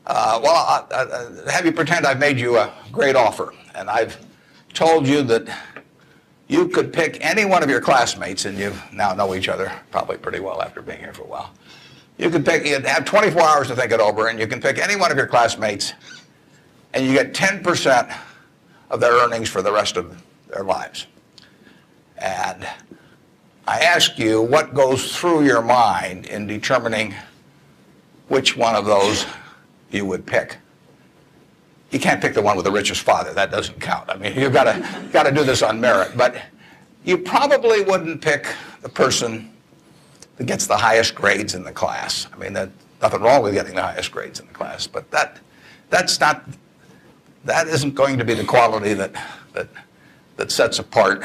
Have you pretend I've made you a great offer, and I've told you that you could pick any one of your classmates, and you now know each other probably pretty well after being here for a while. You could pick, you'd have 24 hours to think it over, and you can pick any one of your classmates, and you get 10% of their earnings for the rest of their lives. And I ask you what goes through your mind in determining which one of those you would pick. You can't pick the one with the richest father. That doesn't count. I mean, you've got to do this on merit. But you probably wouldn't pick the person that gets the highest grades in the class. I mean, there's nothing wrong with getting the highest grades in the class, but that isn't going to be the quality that sets apart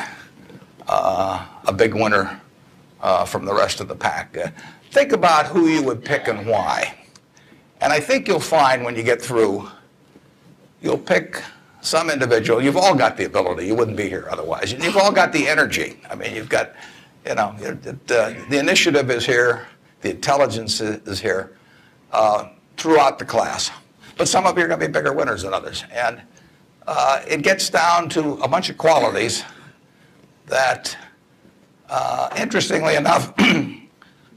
a big winner from the rest of the pack. Think about who you would pick and why. And I think you'll find when you get through, you'll pick some individual. You've all got the ability. You wouldn't be here otherwise. You've all got the energy. I mean, you've got, the initiative is here. The intelligence is here throughout the class. But some of you are going to be bigger winners than others. And it gets down to a bunch of qualities that, interestingly enough,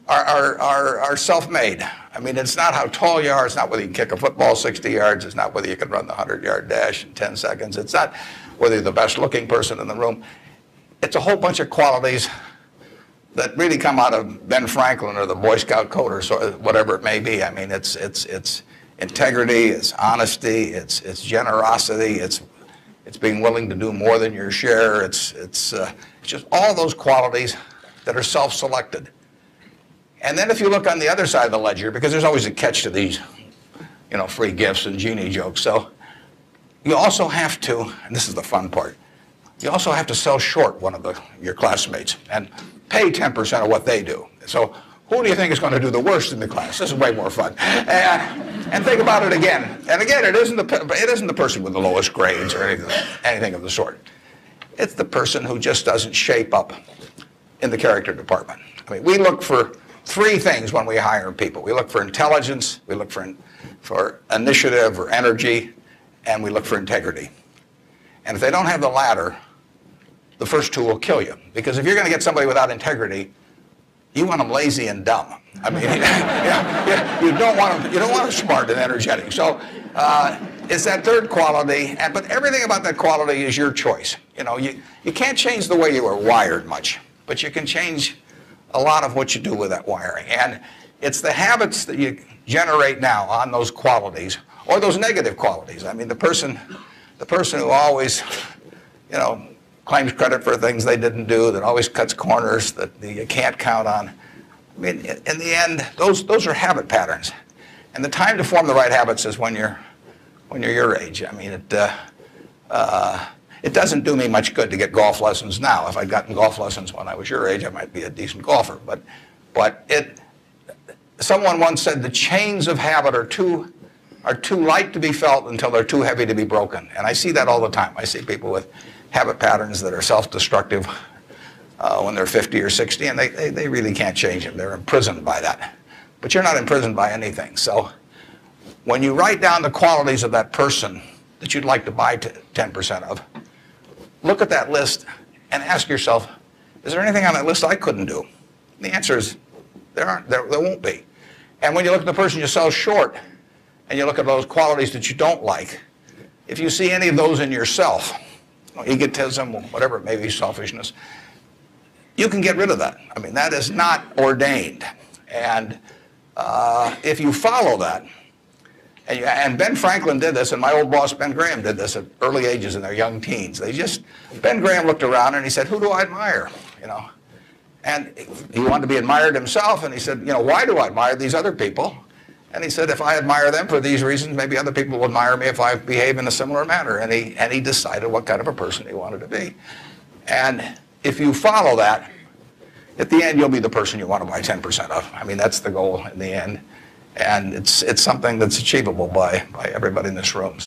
are self-made. I mean, it's not how tall you are. It's not whether you can kick a football 60 yards. It's not whether you can run the 100-yard dash in 10 seconds. It's not whether you're the best-looking person in the room. It's a whole bunch of qualities that really come out of Ben Franklin or the Boy Scout code or whatever it may be. I mean, it's integrity, it's honesty, it's generosity, it's being willing to do more than your share. It's just all those qualities that are self-selected. And then if you look on the other side of the ledger, because there's always a catch to these, free gifts and genie jokes. So you also have to, and this is the fun part, you also have to sell short one of your classmates and pay 10% of what they do. So who do you think is going to do the worst in the class? This is way more fun. And think about it again. And again, it isn't the person with the lowest grades or anything of the sort. It's the person who just doesn't shape up in the character department. I mean, we look for three things when we hire people. We look for intelligence, we look for initiative or energy, and we look for integrity. And if they don't have the latter, the first two will kill you. Because if you're going to get somebody without integrity, you want them lazy and dumb. I mean, you don't want them smart and energetic. So it's that third quality, but everything about that quality is your choice. You can't change the way you are wired much, but you can change a lot of what you do with that wiring. And it's the habits that you generate now on those qualities, or those negative qualities. I mean, the person who always, claims credit for things they didn't do, that always cuts corners, that you can't count on. I mean, in the end, those are habit patterns. And the time to form the right habits is when you're your age. I mean, it doesn't do me much good to get golf lessons now. If I'd gotten golf lessons when I was your age, I might be a decent golfer. But someone once said the chains of habit are too light to be felt until they're too heavy to be broken. And I see that all the time. I see people with habit patterns that are self-destructive when they're 50 or 60, and they really can't change them. They're imprisoned by that. But you're not imprisoned by anything. So when you write down the qualities of that person that you'd like to buy 10% of, look at that list and ask yourself, is there anything on that list I couldn't do? And the answer is there won't be. And when you look at the person you sell short and you look at those qualities that you don't like, if you see any of those in yourself, egotism, whatever it may be, selfishness, you can get rid of that. I mean, that is not ordained. And if you follow that, and Ben Franklin did this, and my old boss Ben Graham did this at early ages in their young teens. Ben Graham looked around and he said, who do I admire? And he wanted to be admired himself, and he said, why do I admire these other people? And he said, if I admire them for these reasons, maybe other people will admire me if I behave in a similar manner. And he decided what kind of a person he wanted to be. And if you follow that, at the end, you'll be the person you want to buy 10% of. I mean, that's the goal in the end. And it's something that's achievable by everybody in this room.